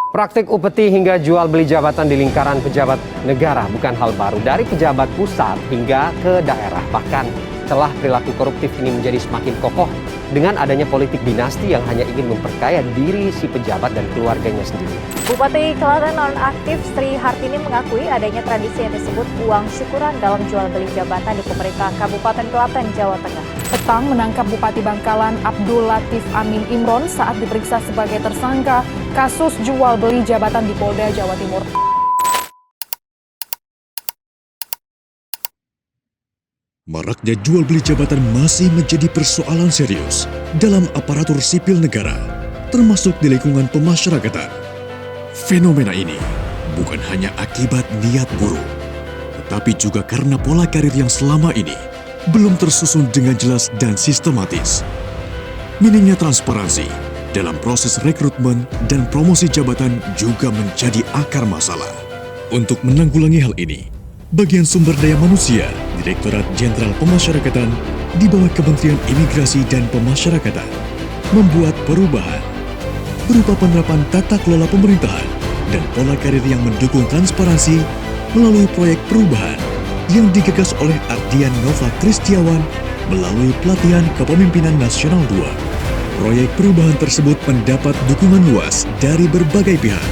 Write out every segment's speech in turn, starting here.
Praktik upeti hingga jual beli jabatan di lingkaran pejabat negara bukan hal baru. Dari pejabat pusat hingga ke daerah. Bahkan telah perilaku koruptif ini menjadi semakin kokoh dengan adanya politik dinasti yang hanya ingin memperkaya diri si pejabat dan keluarganya sendiri. Bupati Klaten nonaktif Sri Hartini mengakui adanya tradisi yang disebut uang syukuran dalam jual beli jabatan di pemerintah Kabupaten Klaten, Jawa Tengah. Petang menangkap Bupati Bangkalan Abdul Latif Amin Imron saat diperiksa sebagai tersangka kasus jual beli jabatan di Polda Jawa Timur. Maraknya jual beli jabatan masih menjadi persoalan serius dalam aparatur sipil negara, termasuk di lingkungan pemasyarakatan. Fenomena ini bukan hanya akibat niat buruk, tetapi juga karena pola karir yang selama ini belum tersusun dengan jelas dan sistematis. Minimnya transparansi dalam proses rekrutmen dan promosi jabatan juga menjadi akar masalah. Untuk menanggulangi hal ini, Bagian Sumber Daya Manusia Direktorat Jenderal Pemasyarakatan di bawah Kementerian Imigrasi dan Pemasyarakatan membuat perubahan berupa penerapan tata kelola pemerintahan dan pola karir yang mendukung transparansi melalui proyek perubahan yang digagas oleh Ardian Nova Kristiawan melalui pelatihan kepemimpinan nasional 2. Proyek perubahan tersebut mendapat dukungan luas dari berbagai pihak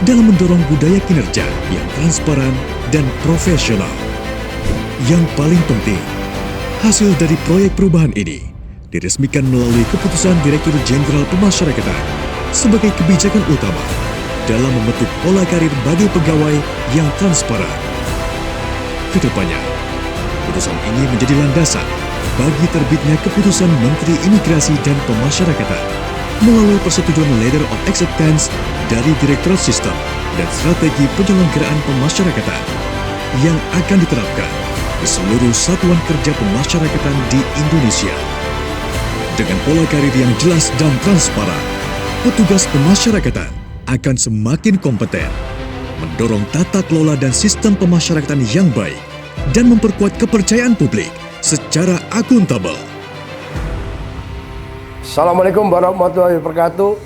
dalam mendorong budaya kinerja yang transparan dan profesional. Yang paling penting, hasil dari proyek perubahan ini diresmikan melalui keputusan Direktur Jenderal Pemasyarakatan sebagai kebijakan utama dalam membentuk pola karir bagi pegawai yang transparan. Kedepannya, keputusan ini menjadi landasan bagi terbitnya keputusan Menteri Imigrasi dan Pemasyarakatan melalui persetujuan Letter of Acceptance dari Direktorat Sistem dan Strategi Penyelenggaraan Pemasyarakatan yang akan diterapkan di seluruh satuan kerja pemasyarakatan di Indonesia. Dengan pola karir yang jelas dan transparan, petugas pemasyarakatan akan semakin kompeten, mendorong tata kelola dan sistem pemasyarakatan yang baik, dan memperkuat kepercayaan publik secara akuntabel. Assalamualaikum warahmatullahi wabarakatuh.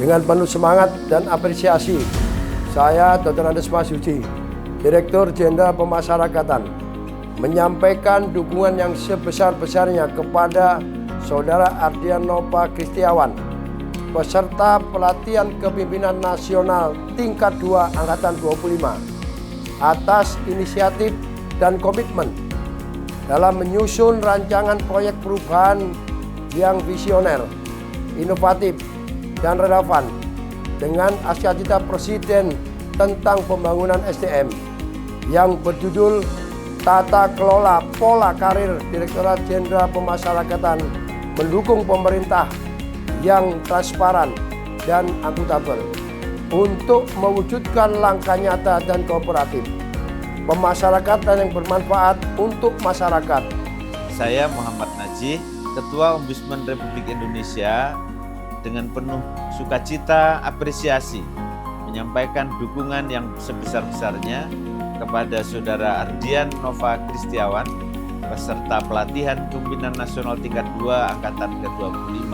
Dengan penuh semangat dan apresiasi, saya Dr. Andes Masuci, Direktur Jenderal Pemasyarakatan, menyampaikan dukungan yang sebesar-besarnya kepada Saudara Ardian Nova Kristiawan, peserta pelatihan kepemimpinan nasional tingkat 2 Angkatan 25, atas inisiatif dan komitmen dalam menyusun rancangan proyek perubahan yang visioner, inovatif, dan relevan dengan asyik-cita Presiden tentang pembangunan SDM yang berjudul Tata Kelola Pola Karir Direktorat Jenderal Pemasyarakatan mendukung pemerintah yang transparan dan akuntabel untuk mewujudkan langkah nyata dan kooperatif pemasyarakatan yang bermanfaat untuk masyarakat. Saya Muhammad Najih, Ketua Ombudsman Republik Indonesia, dengan penuh sukacita apresiasi menyampaikan dukungan yang sebesar-besarnya kepada Saudara Ardian Nova Kristiawan, peserta pelatihan kepemimpinan nasional tingkat 2 Angkatan ke-25.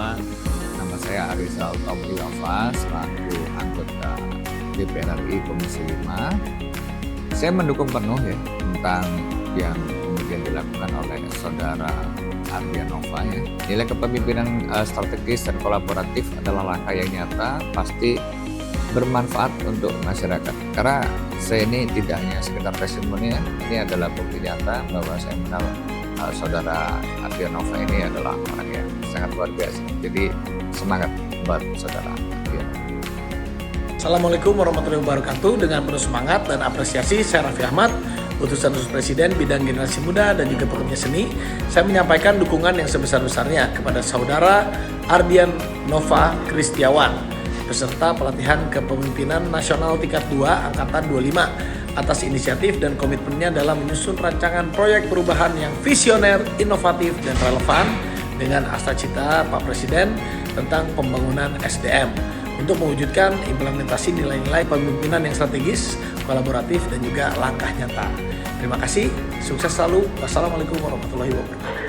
Nama saya Arizal Tomri Wafa, selaku anggota DPR RI Komisi 5. Saya mendukung penuh ya tentang yang kemudian dilakukan oleh Saudara Ardian Nova ya. Nilai kepemimpinan strategis dan kolaboratif adalah langkah yang nyata, pasti bermanfaat untuk masyarakat. Karena saya ini tidak hanya sekedar testimoni, ini adalah bukti nyata bahwa saya mengenal Saudara Ardian Nova ini adalah orang yang sangat luar biasa. Jadi semangat buat Saudara Ardian. Assalamualaikum warahmatullahi wabarakatuh. Dengan penuh semangat dan apresiasi, saya Raffi Ahmad, Utusan Khusus Presiden Bidang Generasi Muda dan juga Pekerja Seni. Saya menyampaikan dukungan yang sebesar-besarnya kepada Saudara Ardian Nova Kristiawan, peserta pelatihan kepemimpinan nasional tingkat 2 Angkatan 25, atas inisiatif dan komitmennya dalam menyusun rancangan proyek perubahan yang visioner, inovatif, dan relevan dengan cita Pak Presiden tentang pembangunan SDM untuk mewujudkan implementasi nilai-nilai pemimpinan yang strategis, kolaboratif, dan juga langkah nyata. Terima kasih, sukses selalu. Wassalamualaikum warahmatullahi wabarakatuh.